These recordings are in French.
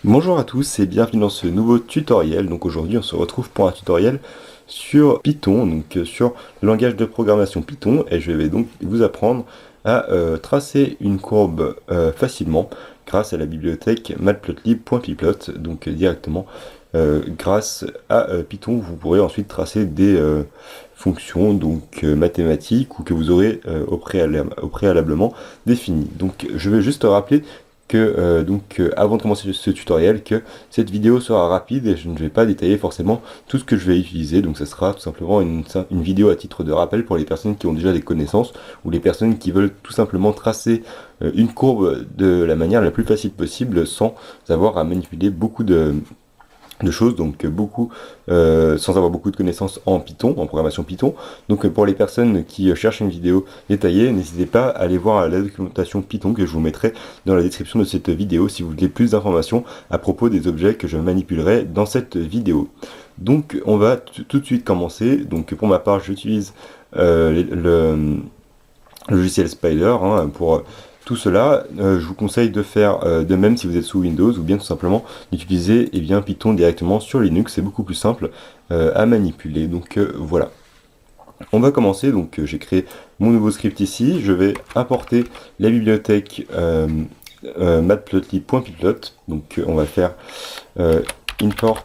Bonjour à tous et bienvenue dans ce nouveau tutoriel. Donc aujourd'hui on se retrouve pour un tutoriel sur Python, sur le langage de programmation Python, et je vais donc vous apprendre à tracer une courbe facilement grâce à la bibliothèque matplotlib.pyplot. Donc directement grâce à Python, vous pourrez ensuite tracer des fonctions mathématiques ou que vous aurez au préalablement définies. Donc je vais juste rappeler que avant de commencer ce tutoriel, que cette vidéo sera rapide et je ne vais pas détailler forcément tout ce que je vais utiliser. Donc ça sera tout simplement une vidéo à titre de rappel pour les personnes qui ont déjà des connaissances ou les personnes qui veulent tout simplement tracer une courbe de la manière la plus facile possible sans avoir à manipuler beaucoup de choses, sans avoir beaucoup de connaissances en Python, en programmation Python. Donc pour les personnes qui cherchent une vidéo détaillée, n'hésitez pas à aller voir la documentation Python que je vous mettrai dans la description de cette vidéo si vous voulez plus d'informations à propos des objets que je manipulerai dans cette vidéo. Donc on va tout de suite commencer. Donc pour ma part, j'utilise le logiciel Spider pour tout cela. Je vous conseille de faire de même si vous êtes sous Windows, ou bien tout simplement d'utiliser Python directement sur Linux. C'est beaucoup plus simple à manipuler. Donc voilà. On va commencer. Donc j'ai créé mon nouveau script ici. Je vais importer la bibliothèque matplotlib.pyplot. Donc on va faire import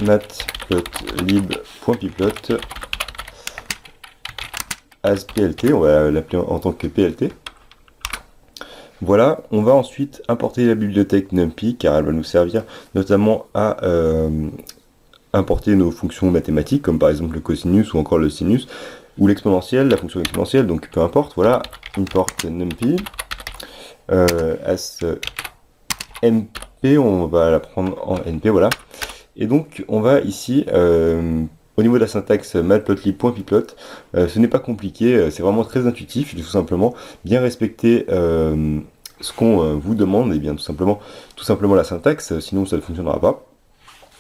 matplotlib.pyplot as plt. On va l'appeler en tant que plt. Voilà, on va ensuite importer la bibliothèque NumPy car elle va nous servir notamment à importer nos fonctions mathématiques comme par exemple le cosinus ou encore le sinus ou l'exponentielle, la fonction exponentielle, donc peu importe. Voilà, import NumPy as np, on va la prendre en np, voilà. Et donc on va ici au niveau de la syntaxe matplotlib.pyplot, ce n'est pas compliqué, c'est vraiment très intuitif. Il faut tout simplement bien respecter ce qu'on vous demande, et bien tout simplement la syntaxe, sinon ça ne fonctionnera pas.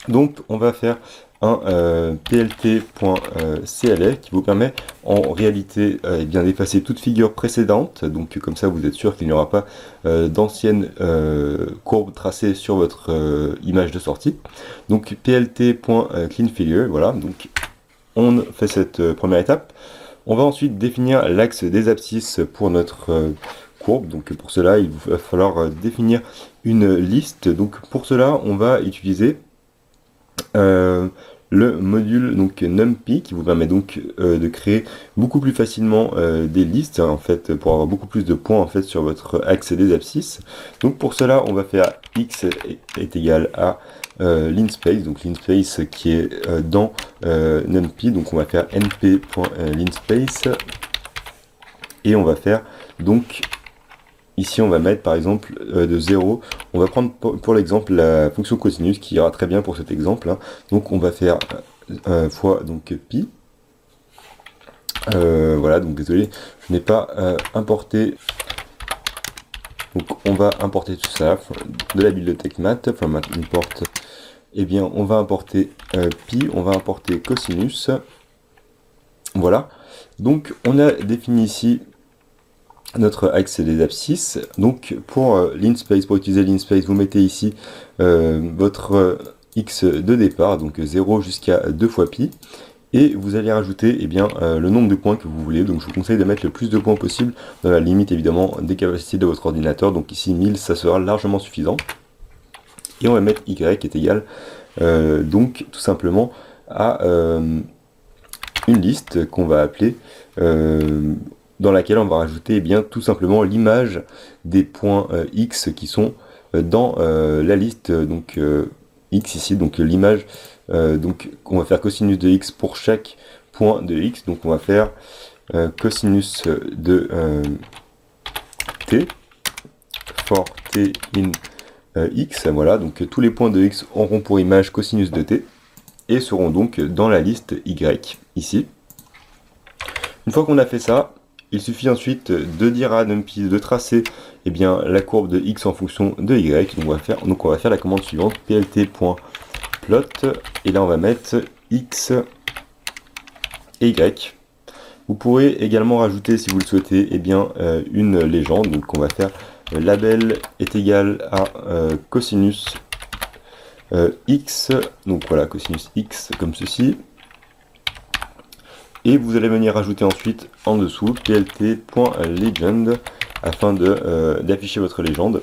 Donc on va faire un plt.cla qui vous permet en réalité d'effacer toute figure précédente. Donc comme ça vous êtes sûr qu'il n'y aura pas d'anciennes courbes tracées sur votre image de sortie. Donc plt.cleanFigure, voilà. Donc on fait cette première étape. On va ensuite définir l'axe des abscisses pour notre courbe. Donc pour cela, il va falloir définir une liste. Donc pour cela, on va utiliser le module NumPy qui vous permet de créer beaucoup plus facilement des listes en fait, pour avoir beaucoup plus de points en fait sur votre axe des abscisses. Donc pour cela, on va faire x est égal à linspace, donc linspace qui est dans NumPy. Donc on va faire np.linspace et on va faire donc ici on va mettre par exemple de 0. On va prendre pour l'exemple la fonction cosinus qui ira très bien pour cet exemple. Donc on va faire fois pi. Voilà, donc désolé, je n'ai pas importé. Donc on va importer tout ça de la bibliothèque mat, from import. Eh bien on va importer pi, on va importer cosinus. Voilà. Donc on a défini ici notre axe des abscisses. Donc pour linspace, pour utiliser linspace, vous mettez ici votre x de départ, donc 0 jusqu'à 2 fois pi, et vous allez rajouter le nombre de points que vous voulez. Donc je vous conseille de mettre le plus de points possible dans la limite évidemment des capacités de votre ordinateur. Donc ici 1000, ça sera largement suffisant. Et on va mettre y qui est égal donc tout simplement à une liste qu'on va appeler dans laquelle on va rajouter tout simplement l'image des points x qui sont dans la liste x ici, donc l'image on va faire cosinus de x pour chaque point de x. Donc on va faire cosinus de t for t in x, voilà. Donc tous les points de x auront pour image cosinus de t et seront donc dans la liste y ici. Une fois qu'on a fait ça, il suffit ensuite de dire à NumPy de tracer la courbe de x en fonction de y. Donc on va faire la commande suivante, plt.plot, et là on va mettre x et y. Vous pourrez également rajouter, si vous le souhaitez, une légende. Donc on va faire label est égal à cosinus x, donc voilà, cosinus x comme ceci. Et vous allez venir rajouter ensuite en dessous plt.legend afin d'afficher votre légende.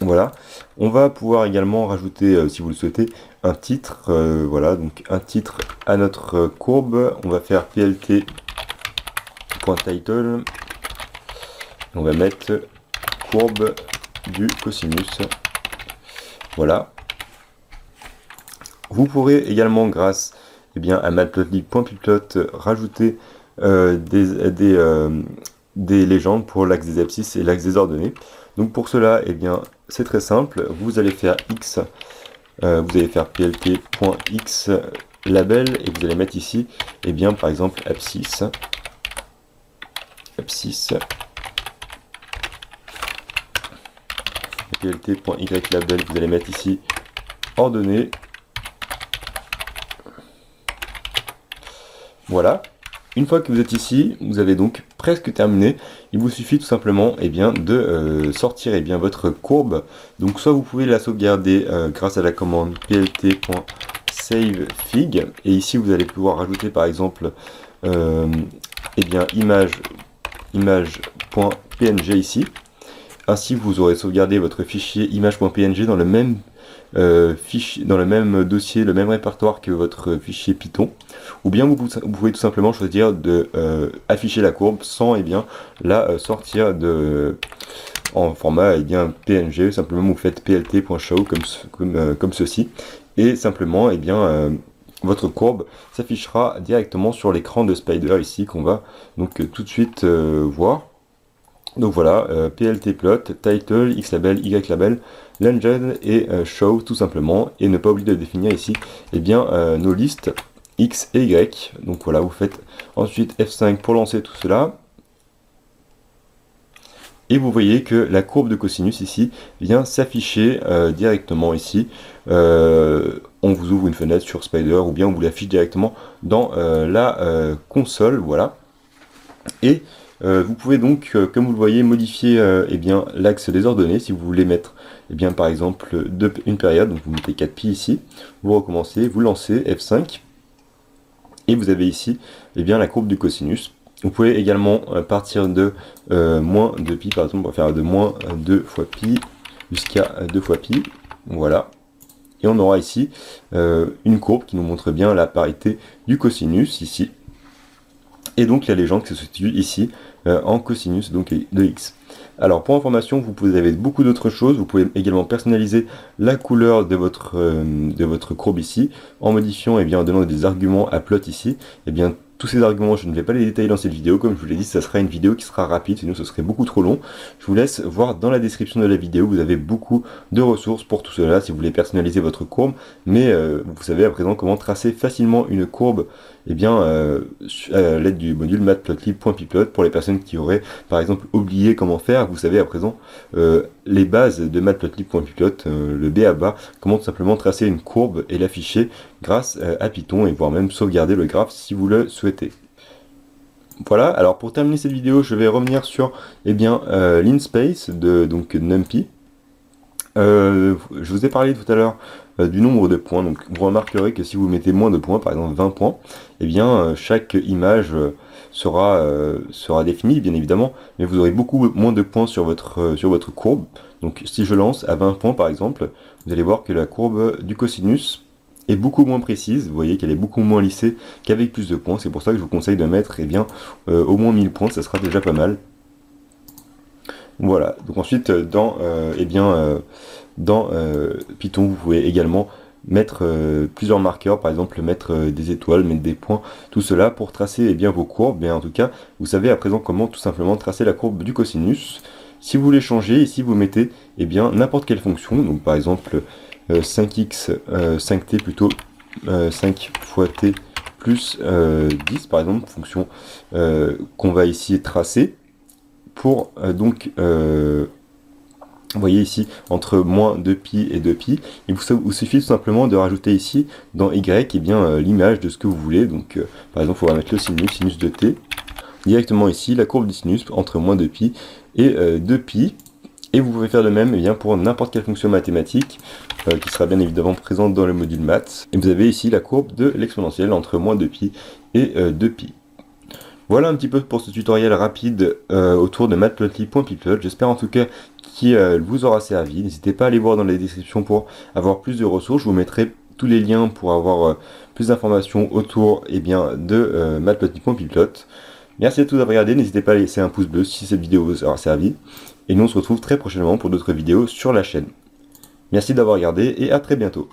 Voilà, on va pouvoir également rajouter, si vous le souhaitez, un titre. Voilà, donc un titre à notre courbe. On va faire plt.title. On va mettre courbe du cosinus. Voilà. Vous pourrez également, grâce à matplotlib.pyplot, rajouter des légendes pour l'axe des abscisses et l'axe des ordonnées. Donc pour cela, c'est très simple. Vous allez faire x, vous allez faire plt.x label et vous allez mettre ici, par exemple, abscisse. plt.y label, vous allez mettre ici ordonnées. Voilà, une fois que vous êtes ici, vous avez donc presque terminé. Il vous suffit tout simplement de sortir votre courbe. Donc soit vous pouvez la sauvegarder grâce à la commande plt.savefig. Et ici vous allez pouvoir rajouter par exemple image.png ici. Ainsi vous aurez sauvegardé votre fichier image.png dans le même dossier, le même répertoire que votre fichier Python, ou bien vous pouvez tout simplement choisir de afficher la courbe sans la sortir en format PNG. Simplement vous faites plt.show comme ceci, et simplement votre courbe s'affichera directement sur l'écran de Spider ici qu'on va donc tout de suite voir. Donc voilà, pltplot, title, xlabel, ylabel, legend et show tout simplement. Et ne pas oublier de définir ici nos listes x et y. Donc voilà, vous faites ensuite F5 pour lancer tout cela. Et vous voyez que la courbe de cosinus ici vient s'afficher directement ici. On vous ouvre une fenêtre sur Spider ou bien on vous l'affiche directement dans la console. Voilà. Et vous pouvez donc, comme vous le voyez, modifier l'axe des ordonnées si vous voulez mettre par exemple une période. Donc vous mettez 4pi ici, vous recommencez, vous lancez F5 et vous avez ici la courbe du cosinus. Vous pouvez également partir de moins 2pi, par exemple, on va faire de moins 2 fois pi jusqu'à 2 fois pi. Voilà. Et on aura ici une courbe qui nous montre bien la parité du cosinus ici. Et donc la légende qui se situe ici en cosinus donc de x. Alors pour information, vous avez beaucoup d'autres choses. Vous pouvez également personnaliser la couleur de votre courbe ici en modifiant en donnant des arguments à plot ici. Tous ces arguments, je ne vais pas les détailler dans cette vidéo. Comme je vous l'ai dit, ça sera une vidéo qui sera rapide, sinon ce serait beaucoup trop long. Je vous laisse voir dans la description de la vidéo. Vous avez beaucoup de ressources pour tout cela si vous voulez personnaliser votre courbe. Mais vous savez à présent comment tracer facilement une courbe à l'aide du module matplotlib.pyplot pour les personnes qui auraient par exemple oublié comment faire. Vous savez à présent les bases de matplotlib.pyplot, le B à bas, comment tout simplement tracer une courbe et l'afficher grâce à Python et voire même sauvegarder le graphe si vous le souhaitez. Voilà, alors pour terminer cette vidéo, je vais revenir sur l'inspace de NumPy. Je vous ai parlé tout à l'heure du nombre de points. Donc vous remarquerez que si vous mettez moins de points, par exemple 20 points, chaque image sera définie bien évidemment, mais vous aurez beaucoup moins de points sur votre courbe. Donc si je lance à 20 points par exemple, vous allez voir que la courbe du cosinus est beaucoup moins précise. Vous voyez qu'elle est beaucoup moins lissée qu'avec plus de points. C'est pour ça que je vous conseille de mettre au moins 1000 points, ça sera déjà pas mal. Voilà, donc ensuite dans Python vous pouvez également mettre plusieurs marqueurs, par exemple mettre des étoiles, mettre des points, tout cela pour tracer vos courbes. En tout cas, vous savez à présent comment tout simplement tracer la courbe du cosinus. Si vous voulez changer, ici vous mettez n'importe quelle fonction, donc par exemple 5x, 5t plutôt, 5 fois t plus 10 par exemple, fonction qu'on va ici tracer pour vous voyez ici entre moins 2pi et 2pi, il vous suffit tout simplement de rajouter ici dans y l'image de ce que vous voulez. Donc par exemple on va mettre le sinus de t, directement ici la courbe du sinus entre moins 2pi et 2pi. Et vous pouvez faire de même pour n'importe quelle fonction mathématique. qui sera bien évidemment présente dans le module maths. Et vous avez ici la courbe de l'exponentielle entre moins 2pi et 2pi. Voilà un petit peu pour ce tutoriel rapide autour de matplotlib.pyplot. J'espère en tout cas qu'il vous aura servi. N'hésitez pas à aller voir dans la description pour avoir plus de ressources. Je vous mettrai tous les liens pour avoir plus d'informations autour de matplotlib.pyplot. Merci à tous d'avoir regardé. N'hésitez pas à laisser un pouce bleu si cette vidéo vous aura servi. Et nous on se retrouve très prochainement pour d'autres vidéos sur la chaîne. Merci d'avoir regardé et à très bientôt.